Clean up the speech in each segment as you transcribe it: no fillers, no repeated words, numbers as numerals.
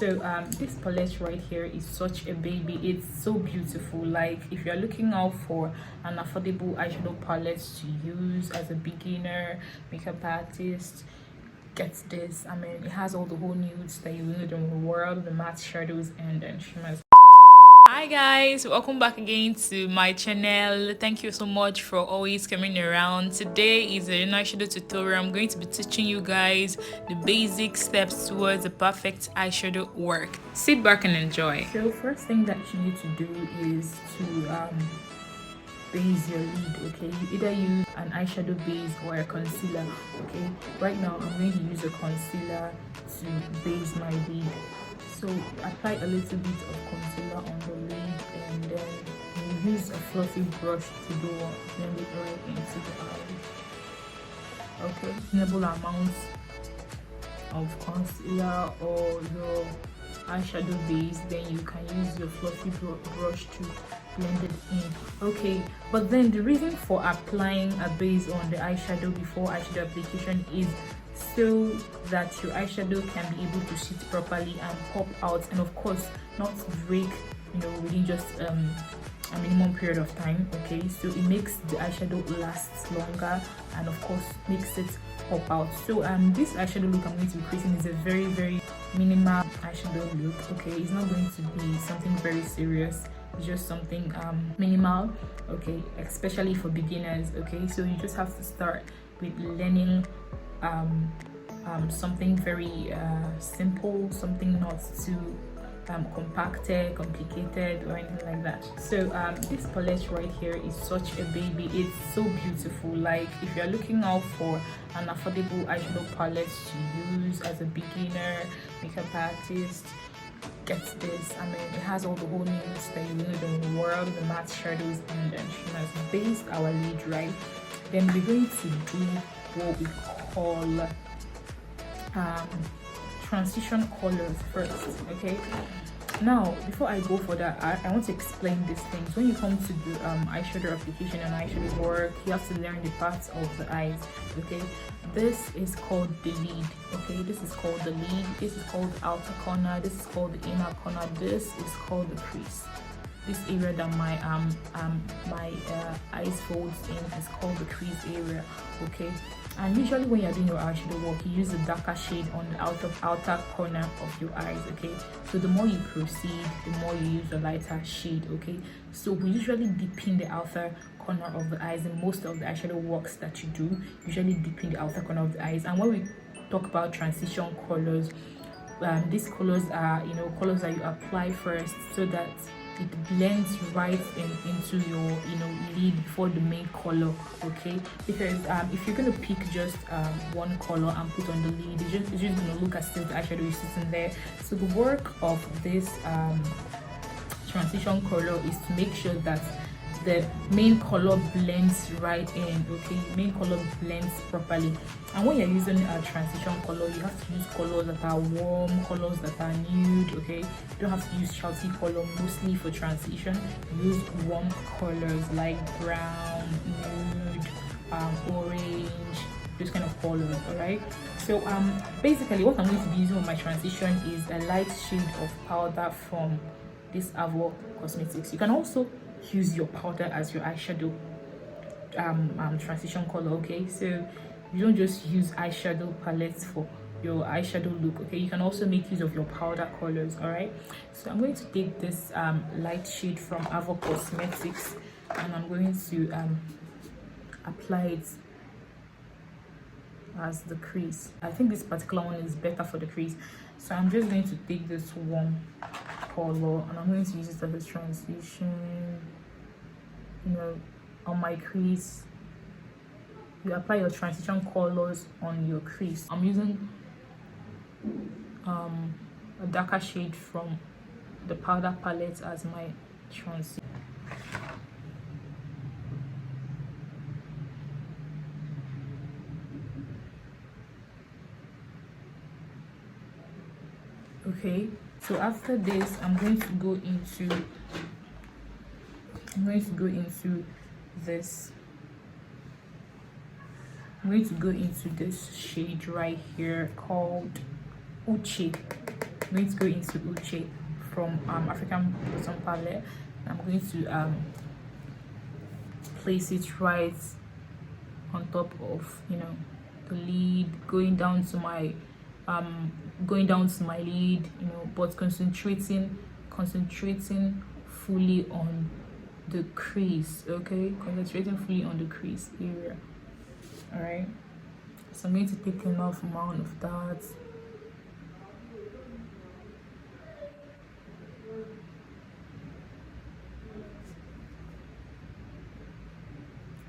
So this palette right here is such a baby. It's so beautiful. Like if you're looking out for an affordable eyeshadow palette to use as a beginner makeup artist, get this. I mean, it has all the whole nudes that you need in the world, the matte shadows and shimmers. Hi guys, welcome back again to my channel. Thank you so much for always coming around. Today is an eyeshadow tutorial. I'm going to be teaching you guys the basic steps towards a perfect eyeshadow work. Sit back and enjoy. So first thing that you need to do is to base your lid. Okay, you either use an eyeshadow base or a concealer. Okay, right now I'm going to use a concealer to base my lid. So apply a little bit of concealer on the lid and then you use a fluffy brush to blend it right into the eye. Okay, reasonable amount of concealer or your eyeshadow base, then you can use your fluffy brush to blend it in. Okay, but then the reason for applying a base on the eyeshadow before eyeshadow application is so that your eyeshadow can be able to sit properly and pop out, and of course not break, within just a minimum period of time. Okay, so it makes the eyeshadow last longer and of course makes it pop out. So this eyeshadow look I'm going to be creating is a very minimal eyeshadow look. Okay, it's not going to be something very serious. It's just something minimal. Okay, especially for beginners. Okay, so you just have to start with learning something very simple, something not too compacted, complicated or anything like that. So this palette right here is such a baby. It's so beautiful. Like if you're looking out for an affordable eyeshadow palette to use as a beginner makeup artist, get this. I mean, it has all the whole nudes that you need in the world, the matte shadows and shimmers. Based our lid, right? Then we're going to do what we call transition colors first. Okay, now before I go for that, I want to explain these things. When you come to the eyeshadow application and eyeshadow work, you have to learn the parts of the eyes. Okay, this is called the lid. Okay, this is called the lid, this is called the outer corner, this is called the inner corner, this is called the crease. This area that my eyes folds in is called the crease area. Okay, and usually when you're doing your eyeshadow work, you use a darker shade on the outer corner of your eyes. Okay, so the more you proceed, the more you use a lighter shade. Okay, so we usually deepen the outer corner of the eyes in most of the eyeshadow works that you do. Usually deepen the outer corner of the eyes. And when we talk about transition colors, these colors are colors that you apply first so that it blends right into your lid before the main color. Okay, because if you're gonna pick just one color and put on the lid, it's just gonna look as if the eyeshadow is sitting there. So the work of this transition color is to make sure that the main color blends right in. Okay, main color blends properly. And when you're using a transition color, you have to use colors that are warm, colors that are nude. Okay, you don't have to use shouty color mostly for transition. Use warm colors like brown, nude, orange, those kind of colors. All right, so basically what I'm going to be using on my transition is a light shade of powder from this Avo Cosmetics. You can also use your powder as your eyeshadow transition color. Okay, so you don't just use eyeshadow palettes for your eyeshadow look. Okay, you can also make use of your powder colors. All right, so I'm going to take this light shade from Avo Cosmetics and I'm going to apply it as the crease. I think this particular one is better for the crease, so I'm just going to take this warm color and I'm going to use it as a transition on my crease. You apply your transition colors on your crease. I'm using a darker shade from the powder palette as my transition. Okay, so after this I'm going to go into this. I'm going to go into this shade right here called Uchi. I'm going to go into Uche from African Bottom Palette. I'm going to place it right on top of, you know, the lid, going down to my lid, you know, but concentrating fully on the crease. Okay, concentrating fully on the crease area. All right, so I'm going to take enough amount of that.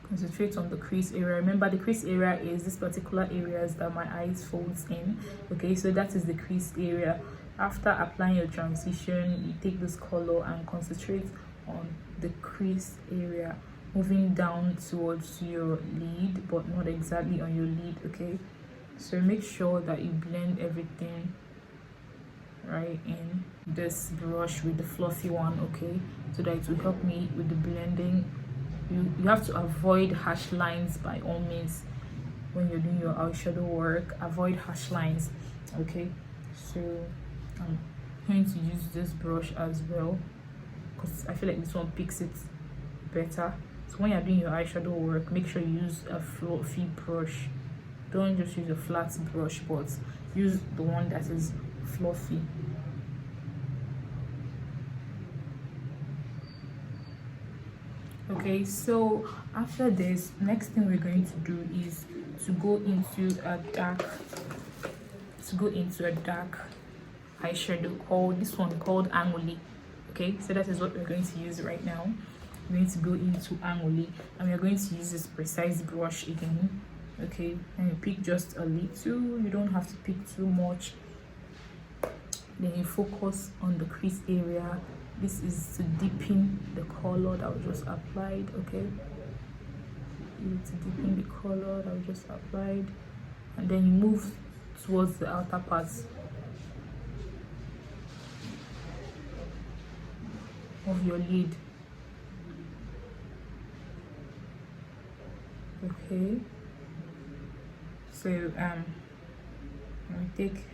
Concentrate on the crease area. Remember, the crease area is this particular areas that my eyes folds in. Okay, so that is the crease area. After applying your transition, you take this color and concentrate on the crease area, moving down towards your lid, but not exactly on your lid. Okay, so make sure that you blend everything right in this brush with the fluffy one. Okay, so that it will help me with the blending. You have to avoid harsh lines by all means when you're doing your eyeshadow work. Avoid harsh lines. Okay, so I'm going to use this brush as well because I feel like this one picks it better. So when you're doing your eyeshadow work, make sure you use a fluffy brush. Don't just use a flat brush, but use the one that is fluffy. Okay, so after this, next thing we're going to do is to go into a dark eyeshadow called Angoli. Okay, so that is what we're going to use right now. We're going to go into Angoli and we're going to use this precise brush again. Okay, and you pick just a little, you don't have to pick too much. Then you focus on the crease area. This is to deepen the color that was just applied. Okay, to deepen the color that was just applied, and then you move towards the outer parts of your lid. Okay, so I take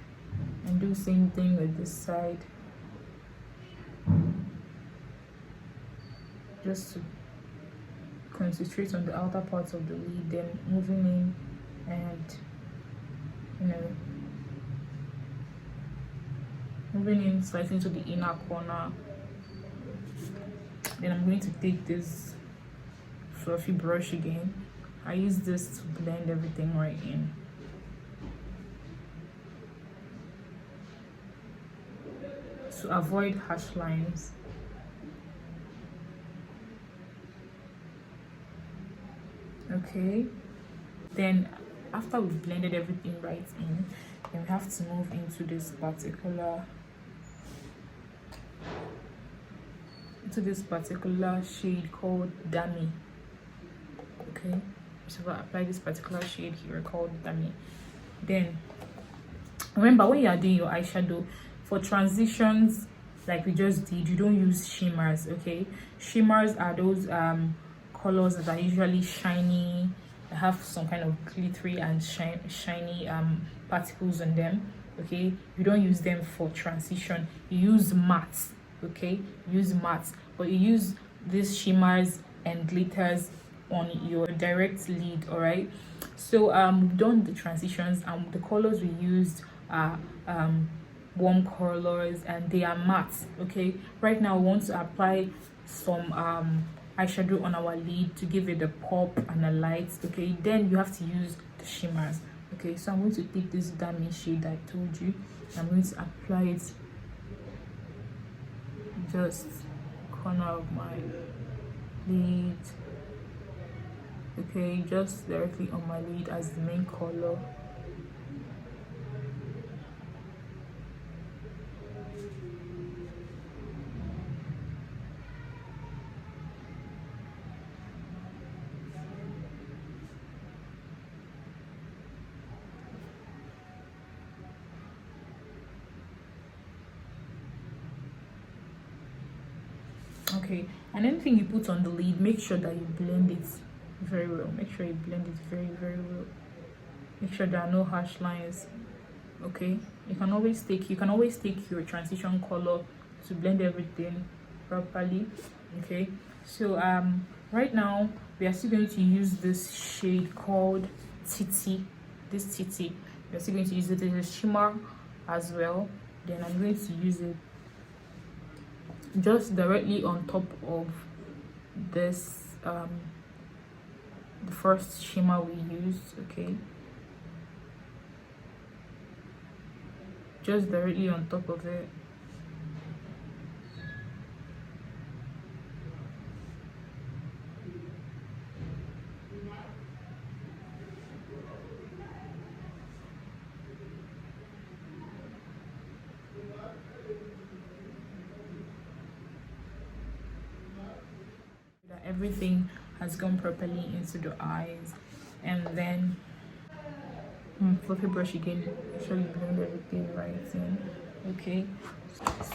and do same thing with this side, just to concentrate on the outer parts of the lid, then moving in and, you know, moving in slightly into the inner corner. Then I'm going to take this fluffy brush again. I use this to blend everything right in. To avoid harsh lines. Okay, then after we've blended everything right in, then we have to move into this particular shade called Dummy. Okay, so I apply this particular shade here called Dummy. Then remember, when you are doing your eyeshadow, for transitions like we just did, you don't use shimmers. Okay, shimmers are those colors that are usually shiny, have some kind of glittery and shiny particles on them. Okay, you don't use them for transition, you use mattes. Okay, use mattes, but you use these shimmers and glitters on your direct lid. All right, so we've done the transitions and the colors we used are warm colors and they are matte. Okay, right now we want to apply some eyeshadow on our lid to give it a pop and a light. Okay, then you have to use the shimmers. Okay, so I'm going to take this Dummy shade I told you, I'm going to apply it just corner of my lid. Okay, just directly on my lid as the main color. Okay, and anything you put on the lid, make sure that you blend it very well. Make sure you blend it very well. Make sure there are no harsh lines. Okay, You can always take your transition color to blend everything properly. Okay, so right now we are still going to use this shade called Titi. This Titi, we're still going to use it as a shimmer as well. Then I'm going to use it just directly on top of this the first shimmer we used. Okay, just directly on top of it. That everything has gone properly into the eyes, and then fluffy brush again, make sure you blend everything right in. Okay,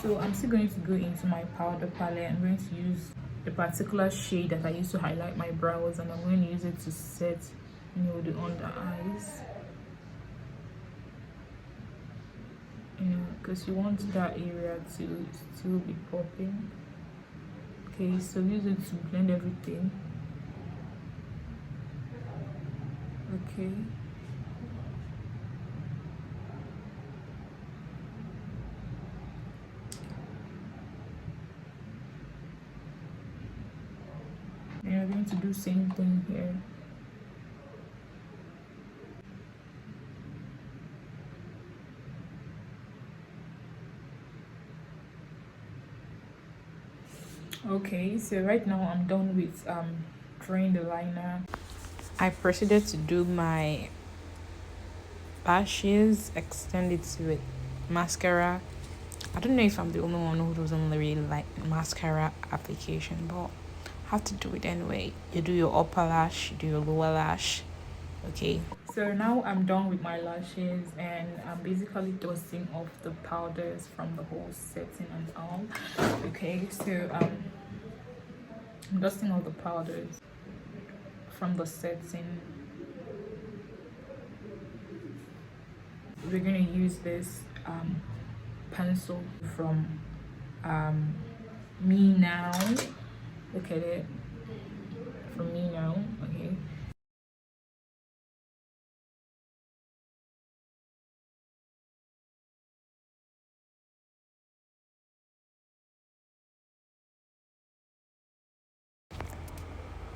so I'm still going to go into my powder palette. I'm going to use a particular shade that I use to highlight my brows, and I'm going to use it to set, you know, the under eyes, you know, because you want that area to still be popping. Okay, so use it to blend everything. Okay, and you're going to do same thing here. Okay, so right now I'm done with drawing the liner. I proceeded to do my lashes, extend it with mascara. I don't know if I'm the only one who doesn't really like mascara application, but I have to do it anyway. You do your upper lash, you do your lower lash. Okay, so now I'm done with my lashes, and I'm basically dusting off the powders from the whole setting and all. Okay, so I'm dusting off the powders from the setting. We're gonna use this pencil from Me Now. Look at it, from Me Now. Okay,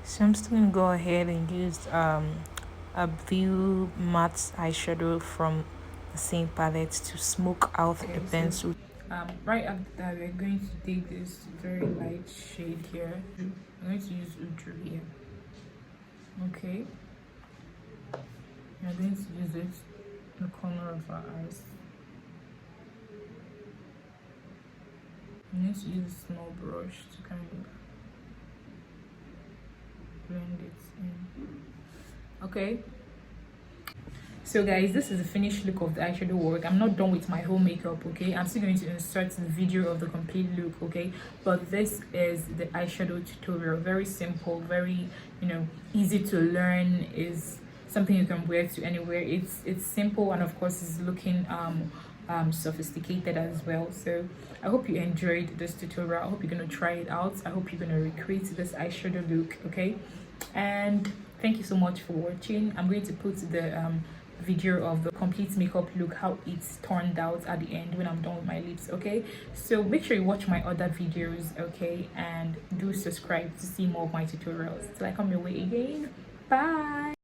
so I'm still gonna go ahead and use a blue matte eyeshadow from the same palette to smoke out the pencil. Right after that, we're going to take this very light shade here. I'm going to use Udru here. Okay, we're going to use it in the corner of our eyes. I'm going to use a small brush to kind of blend it in. Okay, so guys, this is the finished look of the eyeshadow work. I'm not done with my whole makeup. Okay, I'm still going to insert the video of the complete look. Okay, but this is the eyeshadow tutorial. Very simple, very, you know, easy to learn. Is something you can wear to anywhere. It's simple, and of course it's looking sophisticated as well. So I hope you enjoyed this tutorial. I hope you're gonna try it out. I hope you're gonna recreate this eyeshadow look. Okay, and thank you so much for watching. I'm going to put the video of the complete makeup look, how it's turned out at the end when I'm done with my lips. Okay, so make sure you watch my other videos. Okay, and do subscribe to see more of my tutorials till I come your way again. Bye.